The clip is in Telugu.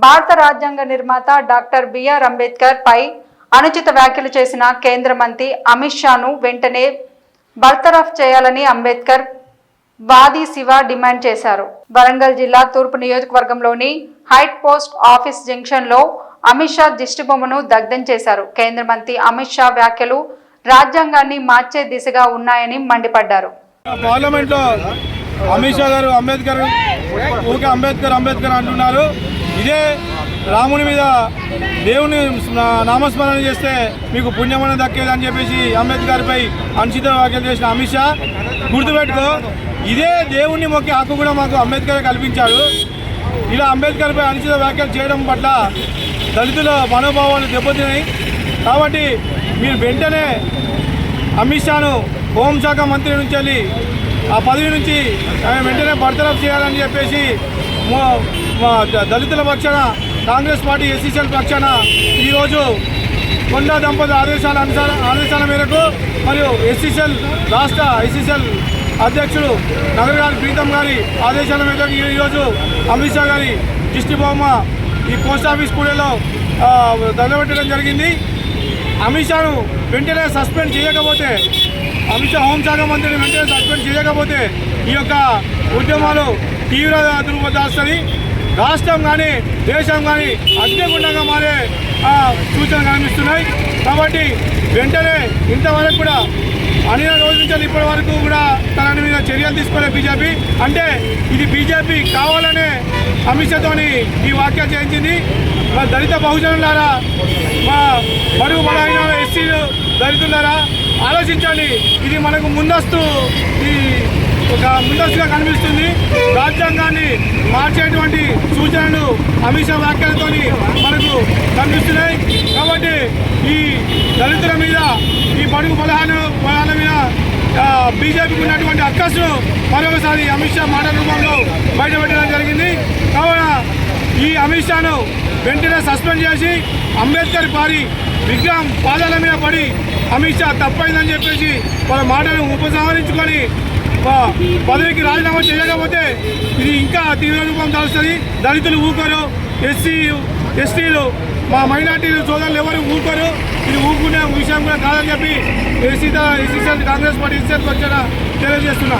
భారత రాజ్యాంగ నిర్మాత డాక్టర్ బిఆర్ అంబేద్కర్ పై అనుచిత వ్యాఖ్యలు చేసిన కేంద్ర మంత్రి అమిత్ షాను వెంటనే బర్తరఫ్ చేయాలని అంబేద్కర్ వాది శివ డిమాండ్ చేశారు. వరంగల్ జిల్లా తూర్పు నియోజకవర్గంలోని హైట్ పోస్ట్ ఆఫీస్ జంక్షన్ లో అమిత్ షా దిష్టిబొమ్మను దగ్ధం చేశారు. కేంద్ర మంత్రి అమిత్ షా వ్యాఖ్యలు రాజ్యాంగాన్ని మార్చే దిశగా ఉన్నాయని మండిపడ్డారు. పార్లమెంట్ లో అమిత్ షా గారు అంబేద్కర్ ఊకే అంబేద్కర్ అంటున్నారు. ఇదే రాముని మీద దేవుని నామస్మరణ చేస్తే మీకు పుణ్యమన దక్కేదని చెప్పేసి అంబేద్కర్ పై అనుచిత వ్యాఖ్యలు చేసిన అమిత్ షా గుర్తుపెట్టుకో, ఇదే దేవుణ్ణి మొక్కే హక్కు కూడా మాకు అంబేద్కర్ కల్పించాడు. ఇలా అంబేద్కర్ పై అనుచిత వ్యాఖ్యలు చేయడం పట్ల దళితుల మనోభావాలు దెబ్బతిన్నాయి. కాబట్టి మీరు వెంటనే అమిత్ షాను హోంశాఖ మంత్రి నుంచి వెళ్ళి ఆ పదవి నుంచి వెంటనే బర్తరఫ్ చేయాలని చెప్పేసి దళితుల పక్షాన కాంగ్రెస్ పార్టీ ఎస్సీసీఎల్ పక్షాన ఈరోజు కొండా దంపతుల ఆదేశాల మేరకు మరియు ఎస్సీసీఎల్ రాష్ట్ర ఎస్సీసీఎల్ అధ్యక్షుడు నగర్ గారి ప్రీతం గారి ఆదేశాల మేరకు ఈరోజు అమిత్ షా గారి దిష్టిబొమ్మ ఈ పోస్ట్ ఆఫీస్ కూడలో తగలబెట్టడం జరిగింది. అమిత్ షాను వెంటనే సస్పెండ్ చేయకపోతే, అమిత్ షా హోంశాఖ మంత్రిని వెంటనే సస్పెండ్ చేయకపోతే ఈ యొక్క ఉద్యమాలు తీవ్ర రూపదాల్చుతుంది. రాష్ట్రం కానీ దేశం కానీ అగ్నిగుండంగా మారే సూచనలు కనిపిస్తున్నాయి. కాబట్టి వెంటనే ఇంతవరకు కూడా అన్ని రోజుల నుంచి ఇప్పటి వరకు కూడా తన మీద చర్యలు తీసుకోలే బీజేపీ. అంటే ఇది బీజేపీ కావాలనే అమిత్ షాతోని ఈ వ్యాఖ్య చేయించింది. మా దళిత బహుజనులారా, మా బడుగు బలైన ఎస్సీలు దళితులారా ఆలోచించండి. ఇది మనకు ముందస్తుగా కనిపిస్తుంది. రాజ్యాంగాన్ని మార్చేటువంటి సూచనలు అమిత్ షా వ్యాఖ్యలతో మనకు కనిపిస్తున్నాయి. కాబట్టి ఈ దళితుల మీద, ఈ బడుగు బలహాల మీద బీజేపీకి ఉన్నటువంటి అక్కసును మరొకసారి అమిత్ షా మాట రూపంలో బయటపెట్టడం జరిగింది. కావున ఈ అమిత్ షాను వెంటనే సస్పెండ్ చేసి అంబేద్కర్ విగ్రహం పాదాల మీద పడి అమిత్ షా తప్పైందని చెప్పేసి వాళ్ళ మాటను ఉపసంహరించుకొని పదవికి రాజీనామా చేయకపోతే ఇది ఇంకా తీవ్ర రూపం దాల్స్తుంది. దళితులు ఊరుకోరు, ఎస్టీలు మా మైనార్టీలు సోదరులు ఎవరు ఊరుకోరు. ఇది ఊరుకునే విషయం కూడా కాదని చెప్పి ఎస్సీ కాంగ్రెస్ పార్టీ ఎస్సీ వచ్చారా తెలియజేస్తున్నా.